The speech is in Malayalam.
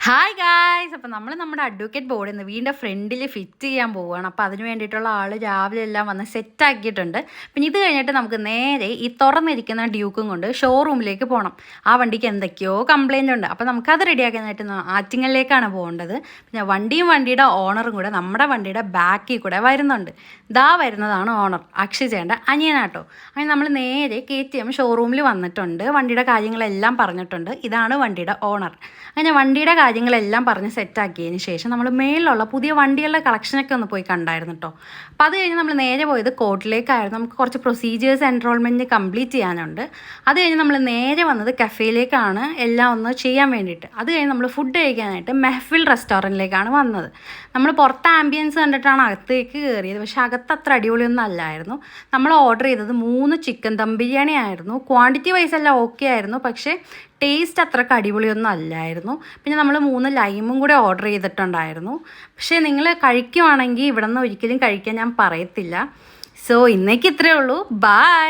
ഹായ് ഗായ്സ്, അപ്പോൾ നമ്മൾ നമ്മുടെ അഡ്വക്കേറ്റ് ബോർഡിൽ നിന്ന് വീടിൻ്റെ ഫ്രണ്ടിൽ ഫിറ്റ് ചെയ്യാൻ പോവുകയാണ്. അപ്പോൾ അതിന് വേണ്ടിയിട്ടുള്ള ആൾ രാവിലെ എല്ലാം വന്ന് സെറ്റാക്കിയിട്ടുണ്ട്. പിന്നെ ഇത് കഴിഞ്ഞിട്ട് നമുക്ക് നേരെ ഈ തുറന്നിരിക്കുന്ന ഡ്യൂക്കും കൊണ്ട് ഷോറൂമിലേക്ക് പോകണം. ആ വണ്ടിക്ക് എന്തൊക്കെയോ കംപ്ലയിൻ്റ് ഉണ്ട്. അപ്പോൾ നമുക്കത് റെഡിയാക്കാനായിട്ട് ആറ്റിങ്ങലിലേക്കാണ് പോകേണ്ടത്. പിന്നെ വണ്ടിയും വണ്ടിയുടെ ഓണറും കൂടെ നമ്മുടെ വണ്ടിയുടെ ബാക്കിൽ കൂടെ വരുന്നുണ്ട്. ദാ വരുന്നതാണ് ഓണർ, അക്ഷയ് അനിയനാട്ടോ. അങ്ങനെ നമ്മൾ നേരെ KTM ഷോറൂമിൽ വന്നിട്ടുണ്ട്. വണ്ടിയുടെ കാര്യങ്ങളെല്ലാം പറഞ്ഞിട്ടുണ്ട്. ഇതാണ് വണ്ടിയുടെ ഓണർ. അങ്ങനെ വണ്ടിയുടെ കാര്യങ്ങളെല്ലാം പറഞ്ഞ് സെറ്റാക്കിയതിന് ശേഷം നമ്മൾ മേളിലുള്ള പുതിയ വണ്ടികളുടെ കളക്ഷനൊക്കെ ഒന്ന് പോയി കണ്ടായിരുന്നു കേട്ടോ. അപ്പോൾ അത് കഴിഞ്ഞ് നമ്മൾ നേരെ പോയത് കോർട്ടിലേക്കായിരുന്നു. നമുക്ക് കുറച്ച് പ്രൊസീജിയേഴ്സ് എൻറോൾമെൻറ്റ് കംപ്ലീറ്റ് ചെയ്യാനുണ്ട്. അത് കഴിഞ്ഞ് നമ്മൾ നേരെ വന്നത് കഫേയിലേക്കാണ് എല്ലാം ഒന്ന് ചെയ്യാൻ വേണ്ടിയിട്ട്. അത് കഴിഞ്ഞ് നമ്മൾ ഫുഡ് കഴിക്കാനായിട്ട് മെഹ്ഫിൽ റെസ്റ്റോറൻറ്റിലേക്കാണ് വന്നത്. നമ്മൾ പുറത്ത് ആംബിയൻസ് കണ്ടിട്ടാണ് അകത്തേക്ക് കയറിയത്. പക്ഷേ അകത്ത് അത്ര അടിപൊളിയൊന്നും അല്ലായിരുന്നു. നമ്മൾ ഓർഡർ ചെയ്തത് 3 ചിക്കൻ ദം ബിരിയാണി ആയിരുന്നു. ക്വാണ്ടിറ്റി വൈസ് എല്ലാം ഓക്കെ ആയിരുന്നു, പക്ഷേ ടേസ്റ്റ് അത്രയ്ക്ക് അടിപൊളിയൊന്നും അല്ലായിരുന്നു. പിന്നെ നമ്മൾ 3 ലൈമും കൂടെ ഓർഡർ ചെയ്തിട്ടുണ്ടായിരുന്നു. പക്ഷേ നിങ്ങൾ കഴിക്കുവാണെങ്കിൽ ഇവിടെ നിന്ന് ഒരിക്കലും കഴിക്കാൻ ഞാൻ പറയത്തില്ല. സോ ഇന്നേക്ക് ഇത്രയേ ഉള്ളൂ. ബൈ.